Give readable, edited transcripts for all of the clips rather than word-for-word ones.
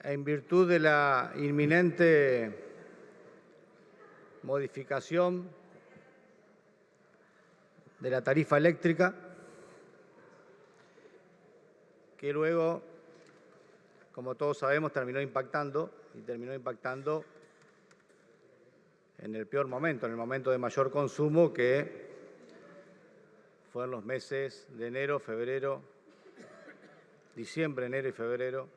en virtud de la inminente modificación de la tarifa eléctrica, que luego, como todos sabemos, terminó impactando en el peor momento, en el momento de mayor consumo, que fue en los meses de enero, febrero, diciembre, enero y febrero,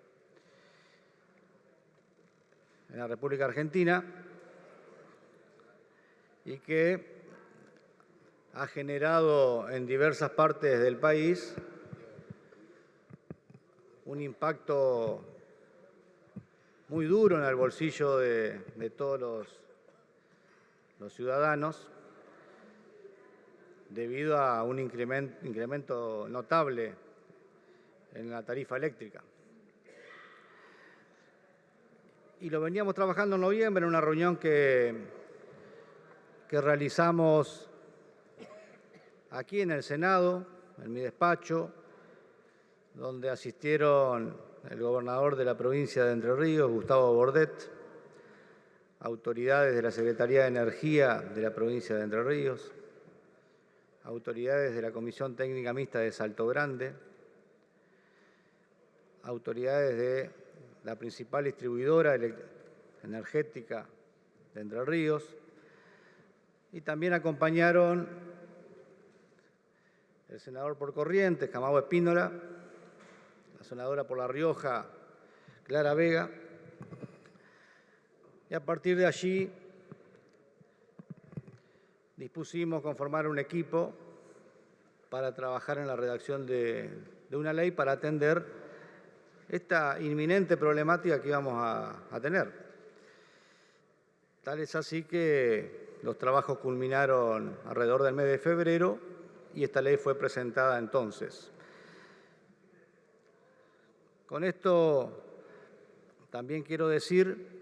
en la República Argentina, y que ha generado en diversas partes del país un impacto muy duro en el bolsillo de todos los ciudadanos, debido a un incremento notable en la tarifa eléctrica. Y lo veníamos trabajando en noviembre en una reunión que realizamos aquí en el Senado, en mi despacho, donde asistieron el gobernador de la provincia de Entre Ríos, Gustavo Bordet, autoridades de la Secretaría de Energía de la provincia de Entre Ríos, autoridades de la Comisión Técnica Mixta de Salto Grande, autoridades de la principal distribuidora energética de Entre Ríos, y también acompañaron el senador por Corrientes, Camagüey Espínola, la senadora por La Rioja, Clara Vega, y a partir de allí dispusimos conformar un equipo para trabajar en la redacción de una ley para atender esta inminente problemática que íbamos a tener. Tal es así que los trabajos culminaron alrededor del mes de febrero y esta ley fue presentada entonces. Con esto también quiero decir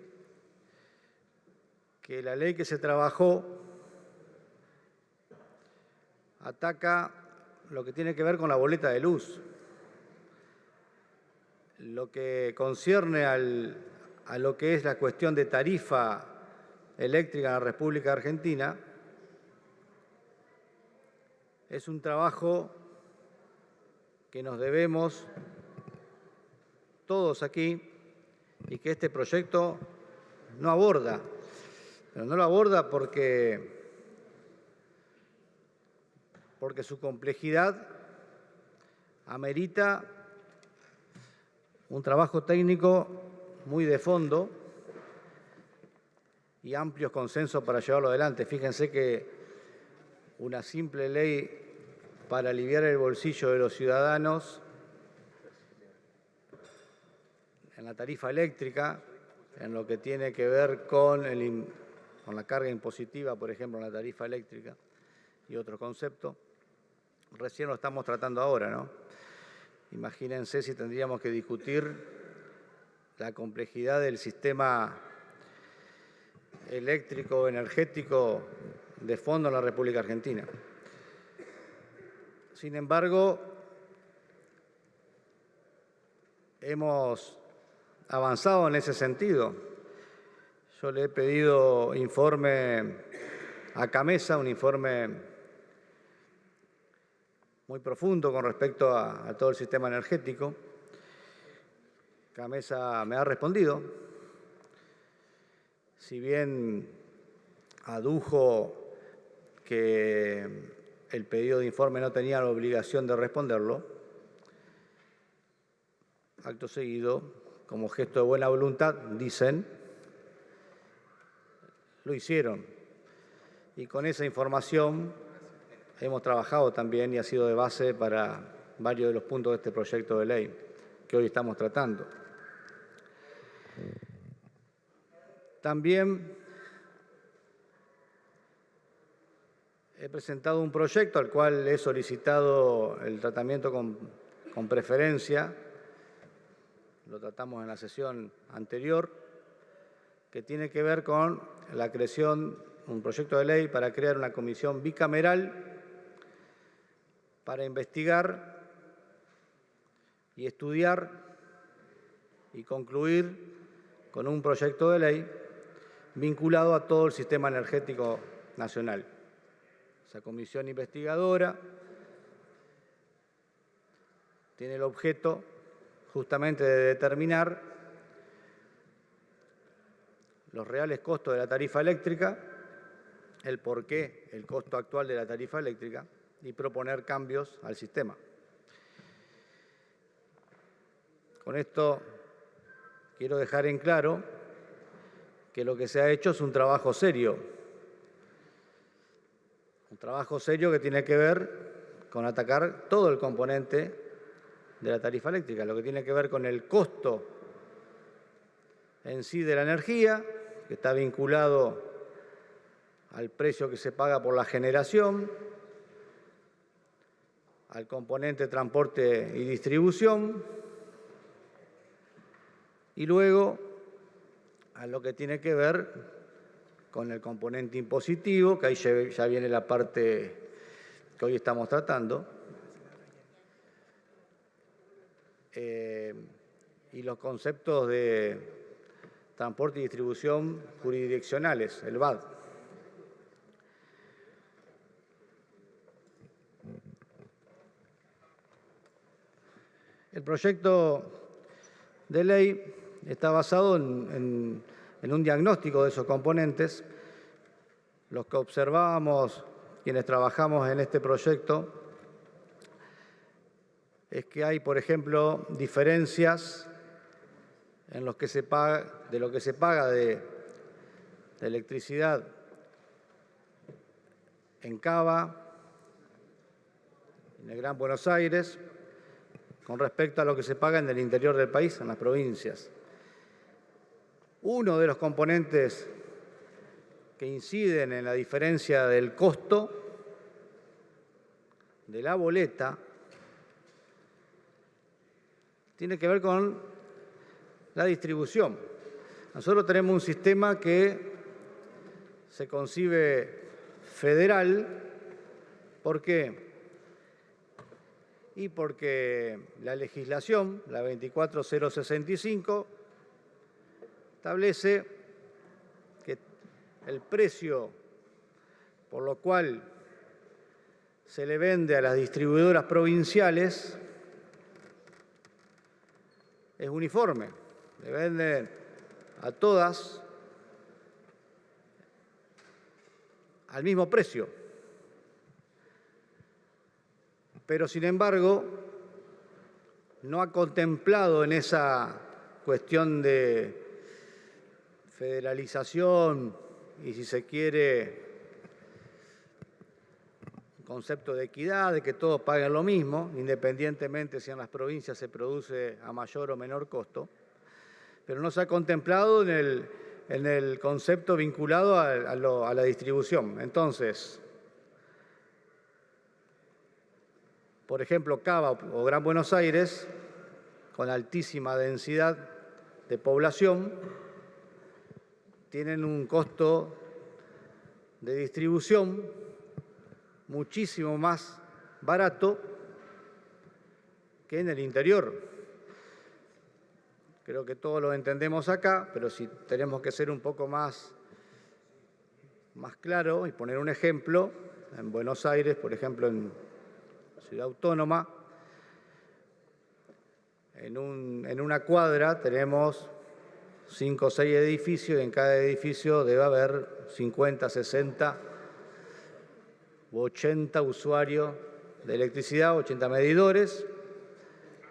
que la ley que se trabajó ataca lo que tiene que ver con la boleta de luz. Lo que concierne a lo que es la cuestión de tarifa eléctrica en la República Argentina, es un trabajo que nos debemos todos aquí y que este proyecto no aborda. Pero no lo aborda porque su complejidad amerita un trabajo técnico muy de fondo y amplios consensos para llevarlo adelante. Fíjense que una simple ley para aliviar el bolsillo de los ciudadanos en la tarifa eléctrica, en lo que tiene que ver con la carga impositiva, por ejemplo, en la tarifa eléctrica y otros conceptos, recién lo estamos tratando ahora, ¿no? Imagínense si tendríamos que discutir la complejidad del sistema eléctrico, energético de fondo en la República Argentina. Sin embargo, hemos avanzado en ese sentido. Yo le he pedido informe a CAMESA, un informe muy profundo con respecto a todo el sistema energético. CAMESA me ha respondido. Si bien adujo que el pedido de informe no tenía la obligación de responderlo, acto seguido, como gesto de buena voluntad, dicen, lo hicieron. Y con esa información hemos trabajado también y ha sido de base para varios de los puntos de este proyecto de ley que hoy estamos tratando. También he presentado un proyecto al cual he solicitado el tratamiento con preferencia, lo tratamos en la sesión anterior, que tiene que ver con la creación, un proyecto de ley para crear una comisión bicameral para investigar y estudiar y concluir con un proyecto de ley vinculado a todo el sistema energético nacional. Esa comisión investigadora tiene el objeto justamente de determinar los reales costos de la tarifa eléctrica, el porqué, el costo actual de la tarifa eléctrica y proponer cambios al sistema. Con esto quiero dejar en claro que lo que se ha hecho es un trabajo serio que tiene que ver con atacar todo el componente de la tarifa eléctrica, lo que tiene que ver con el costo en sí de la energía, que está vinculado al precio que se paga por la generación, al componente transporte y distribución, y luego a lo que tiene que ver con el componente impositivo, que ahí ya viene la parte que hoy estamos tratando, y los conceptos de transporte y distribución jurisdiccionales, el VAD. El proyecto de ley está basado en un diagnóstico de esos componentes. Los que observábamos, quienes trabajamos en este proyecto, es que hay, por ejemplo, diferencias en lo que se paga de electricidad en Cava, en el Gran Buenos Aires, con respecto a lo que se paga en el interior del país, en las provincias. Uno de los componentes que inciden en la diferencia del costo de la boleta tiene que ver con la distribución. Nosotros tenemos un sistema que se concibe federal. ¿Por qué? Y porque la legislación, la 24065, establece que el precio por lo cual se le vende a las distribuidoras provinciales es uniforme. Le venden a todas al mismo precio. Pero, sin embargo, no ha contemplado en esa cuestión de federalización y, si se quiere, un concepto de equidad, de que todos paguen lo mismo, independientemente si en las provincias se produce a mayor o menor costo, pero no se ha contemplado en el concepto vinculado a la distribución. Entonces, por ejemplo, Cava o Gran Buenos Aires, con altísima densidad de población, tienen un costo de distribución muchísimo más barato que en el interior. Creo que todos lo entendemos acá, pero si tenemos que ser un poco más claro y poner un ejemplo, en Buenos Aires, por ejemplo, en Ciudad Autónoma, en una cuadra tenemos 5 o 6 edificios y en cada edificio debe haber 50, 60 u 80 usuarios de electricidad, 80 medidores,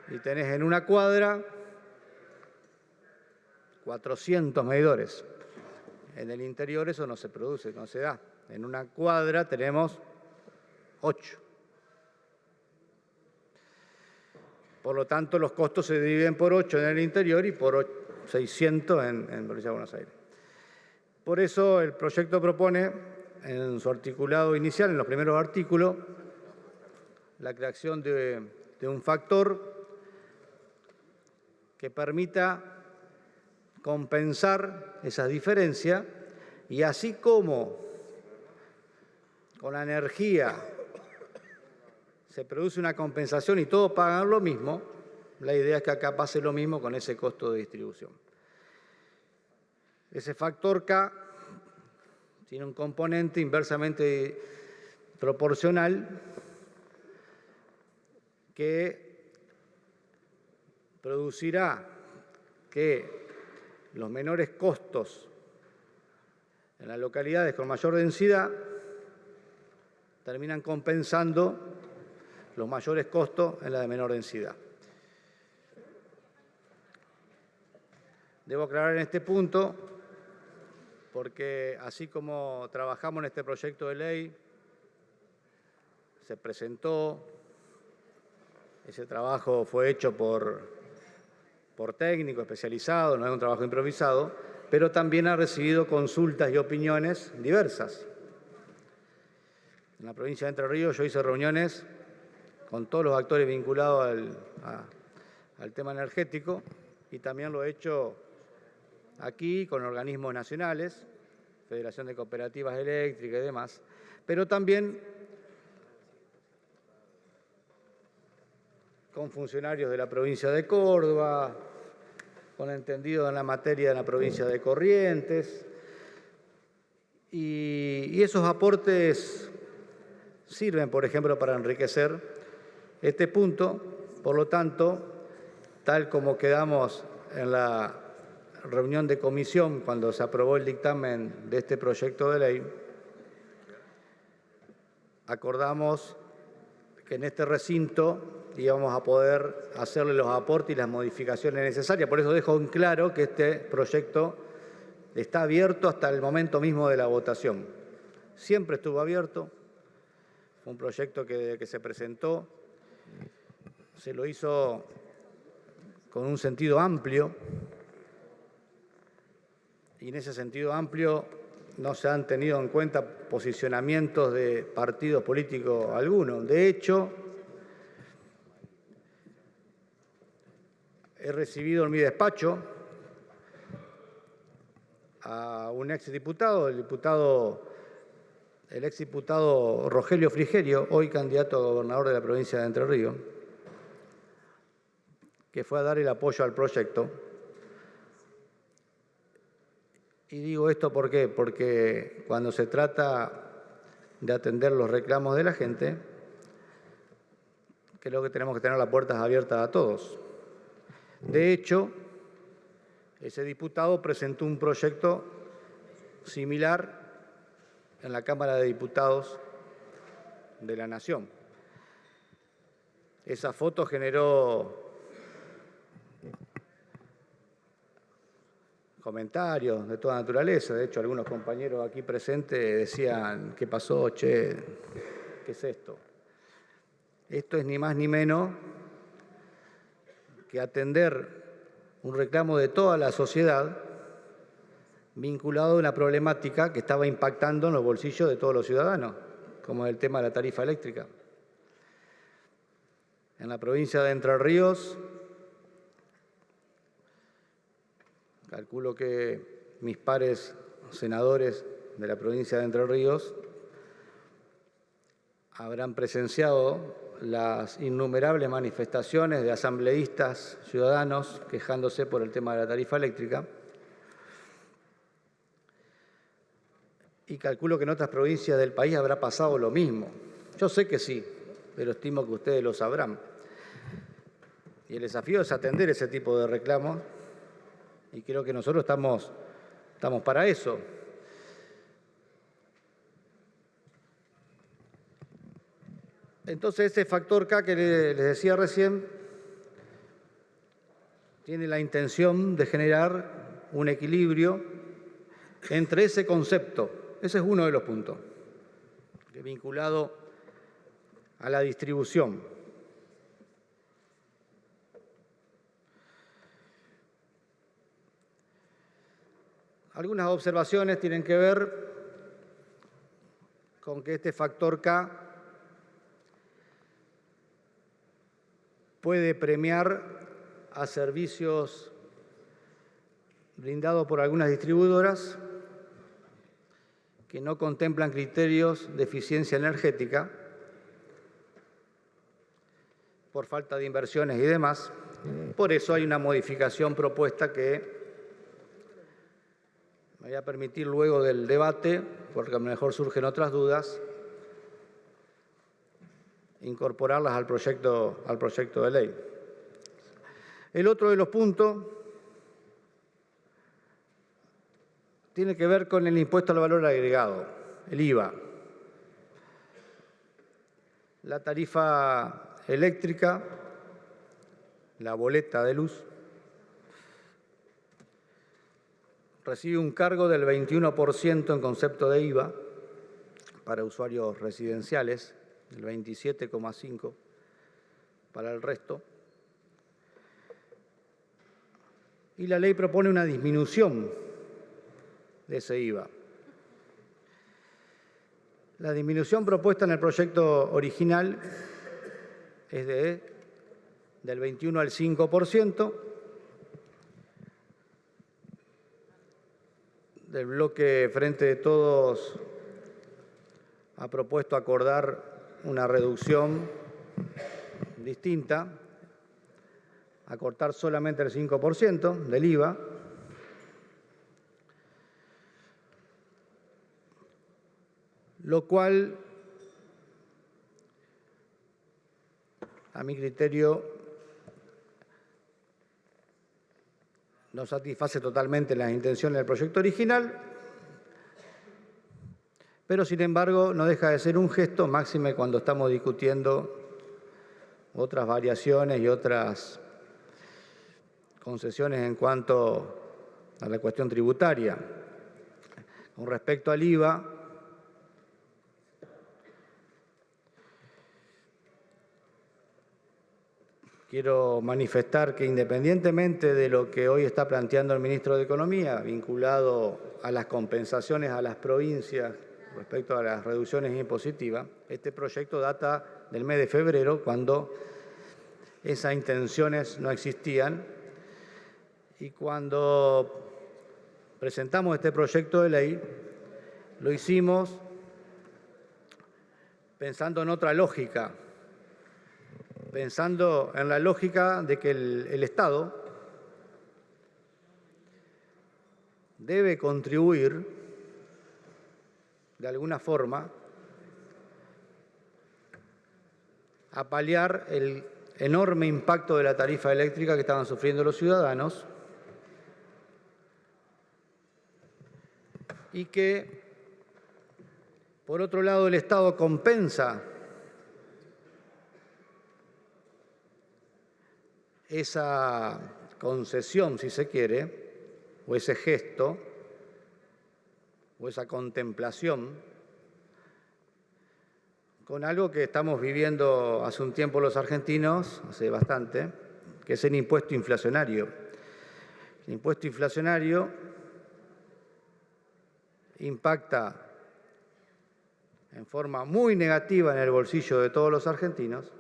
y tenés en una cuadra 400 medidores. En el interior eso no se produce, no se da. En una cuadra tenemos 8. Por lo tanto, los costos se dividen por 8 en el interior y por 600 en Provincia de Buenos Aires. Por eso el proyecto propone, en su articulado inicial, en los primeros artículos, la creación de un factor que permita compensar esa diferencia y, así como con la energía se produce una compensación y todos pagan lo mismo, la idea es que acá pase lo mismo con ese costo de distribución. Ese factor K tiene un componente inversamente proporcional que producirá que los menores costos en las localidades con mayor densidad terminan compensando los mayores costos en la de menor densidad. Debo aclarar en este punto, porque así como trabajamos en este proyecto de ley, se presentó, ese trabajo fue hecho por técnicos especializados, no es un trabajo improvisado, pero también ha recibido consultas y opiniones diversas. En la provincia de Entre Ríos yo hice reuniones con todos los actores vinculados al tema energético y también lo he hecho aquí con organismos nacionales, Federación de Cooperativas Eléctricas y demás, pero también con funcionarios de la provincia de Córdoba, con entendidos en la materia de la provincia de Corrientes, y esos aportes sirven, por ejemplo, para enriquecer este punto. Por lo tanto, tal como quedamos en la reunión de comisión cuando se aprobó el dictamen de este proyecto de ley, acordamos que en este recinto íbamos a poder hacerle los aportes y las modificaciones necesarias. Por eso dejo en claro que este proyecto está abierto hasta el momento mismo de la votación. Siempre estuvo abierto. Fue un proyecto que se presentó, se lo hizo con un sentido amplio, y en ese sentido amplio no se han tenido en cuenta posicionamientos de partidos políticos alguno. De hecho, he recibido en mi despacho a un exdiputado, el exdiputado Rogelio Frigerio, hoy candidato a gobernador de la provincia de Entre Ríos, que fue a dar el apoyo al proyecto. Y digo esto ¿por qué? Porque cuando se trata de atender los reclamos de la gente, creo que tenemos que tener las puertas abiertas a todos. De hecho, ese diputado presentó un proyecto similar en la Cámara de Diputados de la Nación. Esa foto generó comentarios de toda naturaleza. De hecho, algunos compañeros aquí presentes decían, ¿qué pasó, che? ¿Qué es esto? Esto es ni más ni menos que atender un reclamo de toda la sociedad vinculado a una problemática que estaba impactando en los bolsillos de todos los ciudadanos, como es el tema de la tarifa eléctrica. En la provincia de Entre Ríos, calculo que mis pares senadores de la provincia de Entre Ríos habrán presenciado las innumerables manifestaciones de asambleístas ciudadanos quejándose por el tema de la tarifa eléctrica. Y calculo que en otras provincias del país habrá pasado lo mismo. Yo sé que sí, pero estimo que ustedes lo sabrán. Y el desafío es atender ese tipo de reclamos, y creo que nosotros estamos para eso. Entonces, ese factor K que les decía recién tiene la intención de generar un equilibrio entre ese concepto. Ese es uno de los puntos, vinculado a la distribución. Algunas observaciones tienen que ver con que este factor K puede premiar a servicios brindados por algunas distribuidoras que no contemplan criterios de eficiencia energética por falta de inversiones y demás. Por eso hay una modificación propuesta que me voy a permitir luego del debate, porque a lo mejor surgen otras dudas, incorporarlas al proyecto de ley. El otro de los puntos tiene que ver con el impuesto al valor agregado, el IVA. La tarifa eléctrica, la boleta de luz, recibe un cargo del 21% en concepto de IVA para usuarios residenciales, el 27,5% para el resto. Y la ley propone una disminución de ese IVA. La disminución propuesta en el proyecto original es del 21 al 5%. Del bloque Frente de Todos ha propuesto acordar una reducción distinta, acortar solamente el 5% del IVA, lo cual, a mi criterio, no satisface totalmente las intenciones del proyecto original, pero sin embargo no deja de ser un gesto, máxime cuando estamos discutiendo otras variaciones y otras concesiones en cuanto a la cuestión tributaria. Con respecto al IVA, quiero manifestar que independientemente de lo que hoy está planteando el ministro de Economía, vinculado a las compensaciones a las provincias respecto a las reducciones impositivas, este proyecto data del mes de febrero, cuando esas intenciones no existían, y cuando presentamos este proyecto de ley, lo hicimos pensando en otra lógica, pensando en la lógica de que el Estado debe contribuir de alguna forma a paliar el enorme impacto de la tarifa eléctrica que estaban sufriendo los ciudadanos y que, por otro lado, el Estado compensa esa concesión, si se quiere, o ese gesto, o esa contemplación, con algo que estamos viviendo hace un tiempo los argentinos, hace bastante, que es el impuesto inflacionario. El impuesto inflacionario impacta en forma muy negativa en el bolsillo de todos los argentinos,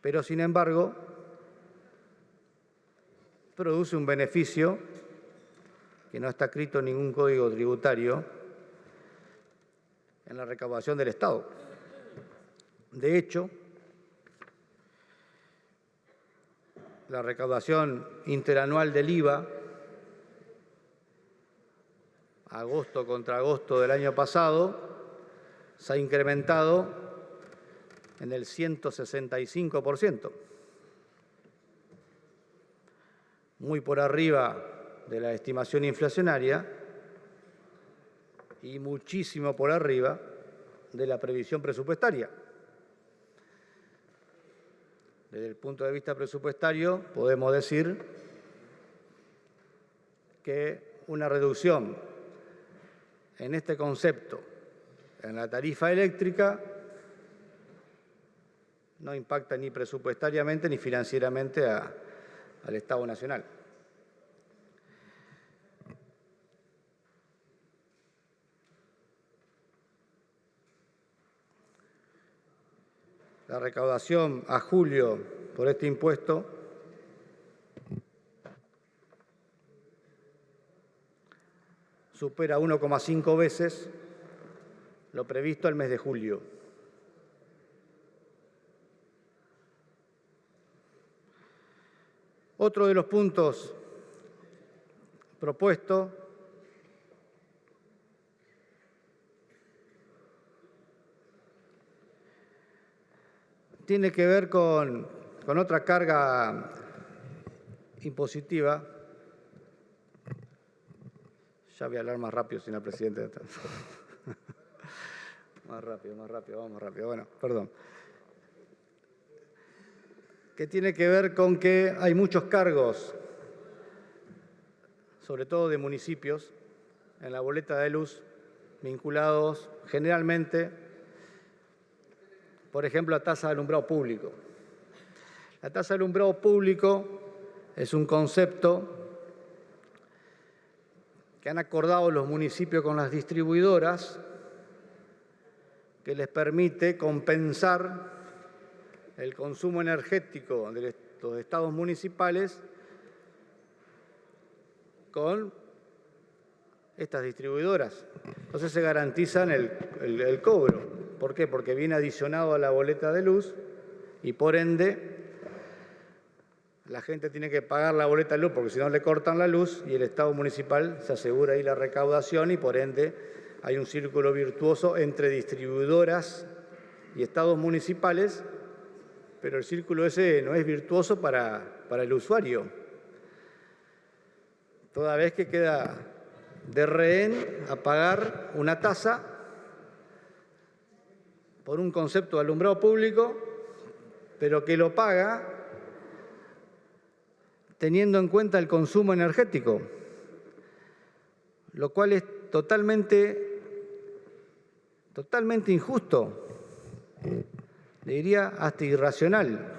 pero sin embargo produce un beneficio que no está escrito en ningún código tributario en la recaudación del Estado. De hecho, la recaudación interanual del IVA, agosto contra agosto del año pasado, se ha incrementado en el 165%, muy por arriba de la estimación inflacionaria y muchísimo por arriba de la previsión presupuestaria. Desde el punto de vista presupuestario, podemos decir que una reducción en este concepto en la tarifa eléctrica no impacta ni presupuestariamente ni financieramente al Estado Nacional. La recaudación a julio por este impuesto supera 1,5 veces lo previsto el mes de julio. Otro de los puntos propuestos tiene que ver con otra carga impositiva. Ya voy a hablar más rápido, señor presidente. Más rápido, vamos más rápido. Bueno, perdón. Que tiene que ver con que hay muchos cargos, sobre todo de municipios, en la boleta de luz, vinculados generalmente, por ejemplo, a tasa de alumbrado público. La tasa de alumbrado público es un concepto que han acordado los municipios con las distribuidoras que les permite compensar el consumo energético de los estados municipales con estas distribuidoras. Entonces se garantizan el cobro. ¿Por qué? Porque viene adicionado a la boleta de luz y por ende la gente tiene que pagar la boleta de luz porque si no le cortan la luz y el Estado municipal se asegura ahí la recaudación y por ende hay un círculo virtuoso entre distribuidoras y estados municipales, pero el círculo ese no es virtuoso para el usuario, toda vez que queda de rehén a pagar una tasa por un concepto de alumbrado público, pero que lo paga teniendo en cuenta el consumo energético, lo cual es totalmente injusto, le diría hasta irracional.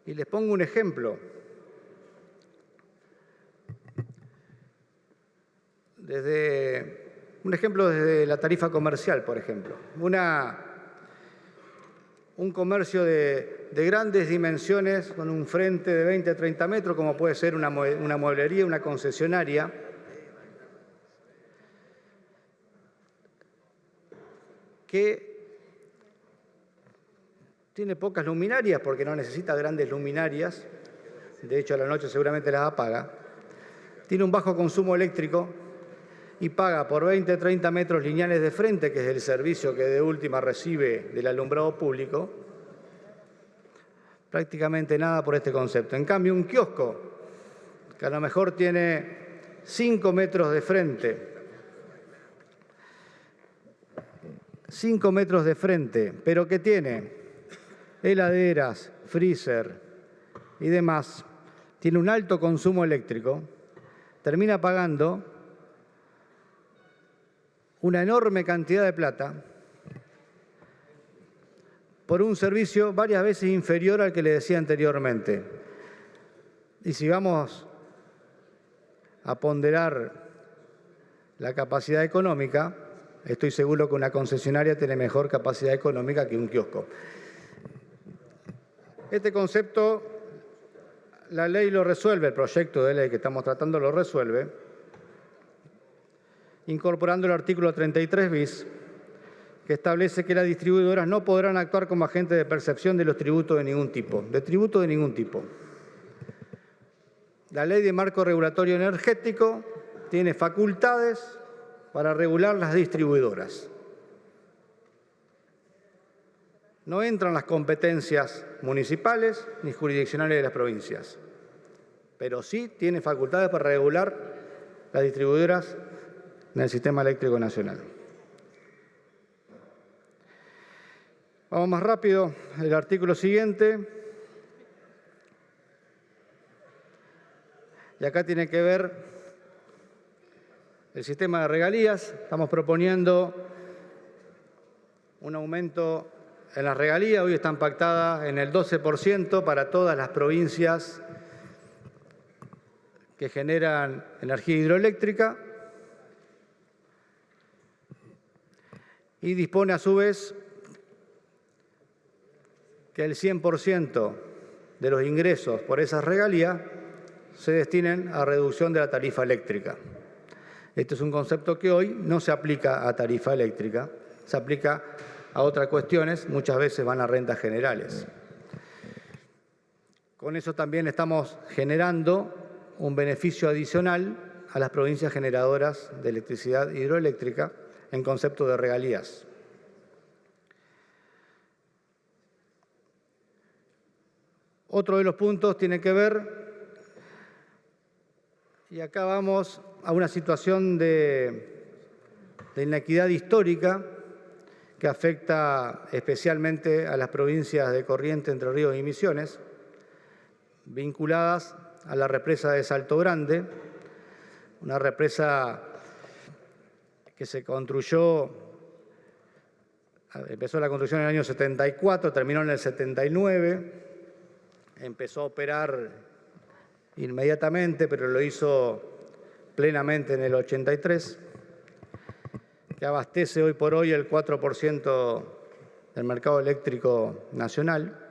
Y les pongo un ejemplo. Desde la tarifa comercial, por ejemplo. Un comercio de grandes dimensiones con un frente de 20 a 30 metros, como puede ser una mueblería, una concesionaria, que tiene pocas luminarias porque no necesita grandes luminarias, de hecho a la noche seguramente las apaga, tiene un bajo consumo eléctrico y paga por 20 a 30 metros lineales de frente, que es el servicio que de última recibe del alumbrado público, prácticamente nada por este concepto. En cambio, un kiosco, que a lo mejor tiene 5 metros de frente, 5 metros de frente, pero que tiene heladeras, freezer y demás, tiene un alto consumo eléctrico, termina pagando una enorme cantidad de plata por un servicio varias veces inferior al que le decía anteriormente. Y si vamos a ponderar la capacidad económica, estoy seguro que una concesionaria tiene mejor capacidad económica que un kiosco. Este concepto, la ley lo resuelve, el proyecto de ley que estamos tratando lo resuelve, incorporando el artículo 33 bis, que establece que las distribuidoras no podrán actuar como agentes de percepción de los tributos de ningún tipo, La Ley de Marco Regulatorio Energético tiene facultades para regular las distribuidoras. No entran las competencias municipales ni jurisdiccionales de las provincias, pero sí tiene facultades para regular las distribuidoras en el Sistema Eléctrico Nacional. Vamos más rápido, el artículo siguiente. Y acá tiene que ver el sistema de regalías. Estamos proponiendo un aumento en las regalías. Hoy están pactadas en el 12% para todas las provincias que generan energía hidroeléctrica. Y dispone a su vez que el 100% de los ingresos por esas regalías se destinen a reducción de la tarifa eléctrica. Este es un concepto que hoy no se aplica a tarifa eléctrica, se aplica a otras cuestiones, muchas veces van a rentas generales. Con eso también estamos generando un beneficio adicional a las provincias generadoras de electricidad hidroeléctrica en concepto de regalías. Otro de los puntos tiene que ver, y acá vamos a una situación de inequidad histórica que afecta especialmente a las provincias de Corrientes, Entre Ríos y Misiones, vinculadas a la represa de Salto Grande, una represa que se construyó, empezó la construcción en el año 74, terminó en el 79, empezó a operar inmediatamente, pero lo hizo plenamente en el 83, que abastece hoy por hoy el 4% del mercado eléctrico nacional,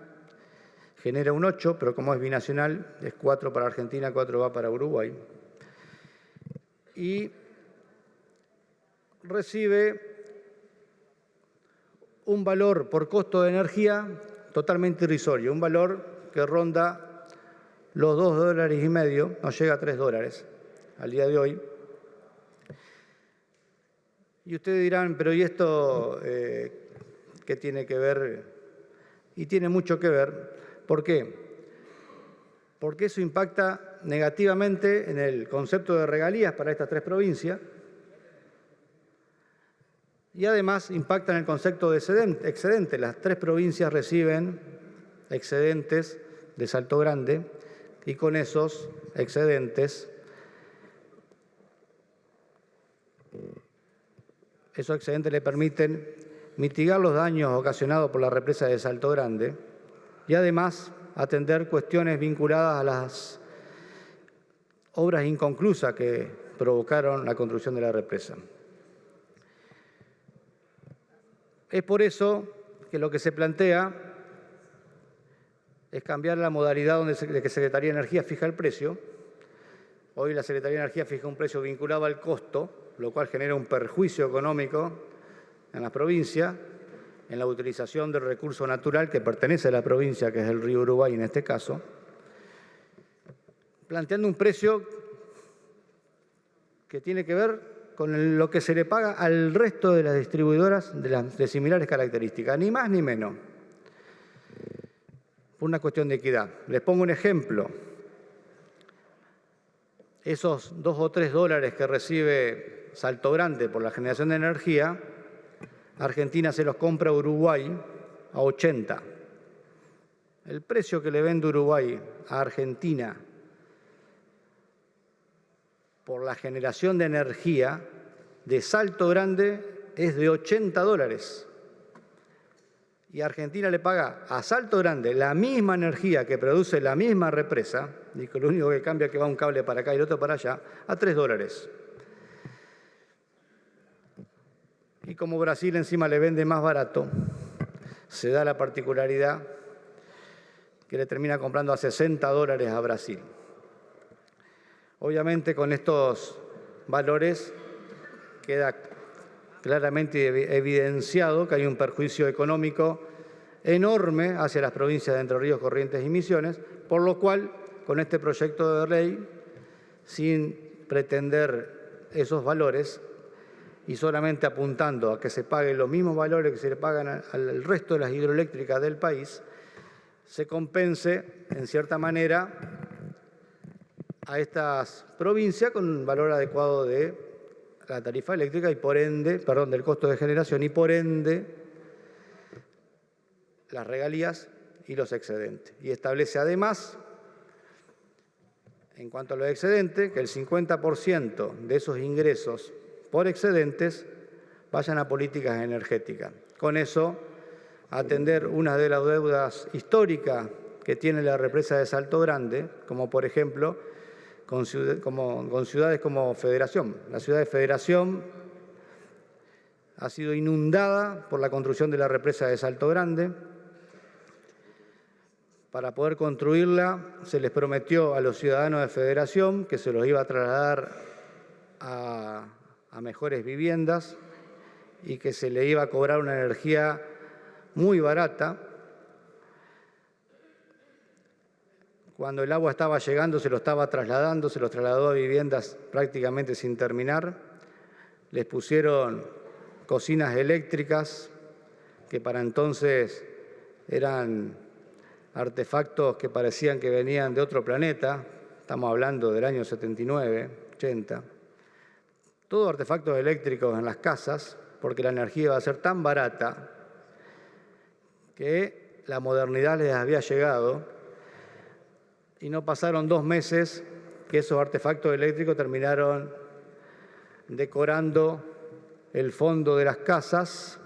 genera un 8%, pero como es binacional, es 4 para Argentina, 4 va para Uruguay. Y recibe un valor por costo de energía totalmente irrisorio, un valor que ronda los $2,50, no llega a $3 al día de hoy. Y ustedes dirán, pero ¿y esto qué tiene que ver? Y tiene mucho que ver. ¿Por qué? Porque eso impacta negativamente en el concepto de regalías para estas tres provincias y además impacta en el concepto de excedente. Las tres provincias reciben excedentes de Salto Grande y con esos excedentes le permiten mitigar los daños ocasionados por la represa de Salto Grande y además atender cuestiones vinculadas a las obras inconclusas que provocaron la construcción de la represa. Es por eso que lo que se plantea es cambiar la modalidad de que Secretaría de Energía fija el precio. Hoy la Secretaría de Energía fija un precio vinculado al costo, lo cual genera un perjuicio económico en la provincia, en la utilización del recurso natural que pertenece a la provincia, que es el río Uruguay en este caso, planteando un precio que tiene que ver con lo que se le paga al resto de las distribuidoras de similares características, ni más ni menos, por una cuestión de equidad. Les pongo un ejemplo. Esos $2 o $3 que recibe Salto Grande por la generación de energía, Argentina se los compra a Uruguay a 80. El precio que le vende Uruguay a Argentina por la generación de energía de Salto Grande es de $80. Y Argentina le paga a Salto Grande la misma energía que produce la misma represa, y que lo único que cambia es que va un cable para acá y el otro para allá, a $3. Y como Brasil encima le vende más barato, se da la particularidad que le termina comprando a $60 a Brasil. Obviamente con estos valores queda claramente evidenciado que hay un perjuicio económico enorme hacia las provincias de Entre Ríos, Corrientes y Misiones, por lo cual, con este proyecto de ley, sin pretender esos valores y solamente apuntando a que se paguen los mismos valores que se le pagan al resto de las hidroeléctricas del país, se compense, en cierta manera, a estas provincias con un valor adecuado de la tarifa eléctrica y por ende, del costo de generación y por ende las regalías y los excedentes. Y establece además, en cuanto a los excedentes, que el 50% de esos ingresos por excedentes vayan a políticas energéticas. Con eso, atender una de las deudas históricas que tiene la represa de Salto Grande, como por ejemplo con ciudades como Federación. La ciudad de Federación ha sido inundada por la construcción de la represa de Salto Grande. Para poder construirla, se les prometió a los ciudadanos de Federación que se los iba a trasladar a mejores viviendas y que se le iba a cobrar una energía muy barata. Cuando el agua estaba llegando, se lo estaba trasladando, se lo trasladó a viviendas prácticamente sin terminar. Les pusieron cocinas eléctricas, que para entonces eran artefactos que parecían que venían de otro planeta. Estamos hablando del año 79, 80. Todos artefactos eléctricos en las casas, porque la energía iba a ser tan barata que la modernidad les había llegado. Y no pasaron 2 meses que esos artefactos eléctricos terminaron decorando el fondo de las casas,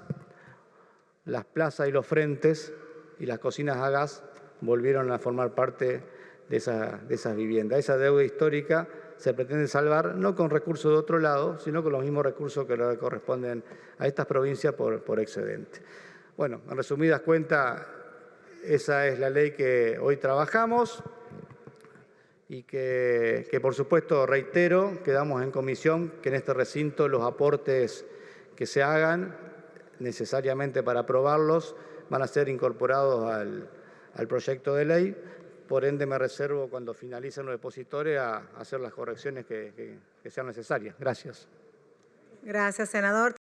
las plazas y los frentes, y las cocinas a gas volvieron a formar parte de esas viviendas. Esa deuda histórica se pretende salvar no con recursos de otro lado, sino con los mismos recursos que le corresponden a estas provincias por excedente. Bueno, en resumidas cuentas, esa es la ley que hoy trabajamos y que por supuesto, reitero, quedamos en comisión que en este recinto los aportes que se hagan necesariamente para aprobarlos van a ser incorporados al proyecto de ley. Por ende, me reservo, cuando finalicen los depositores, a hacer las correcciones que sean necesarias. Gracias. Gracias, senador.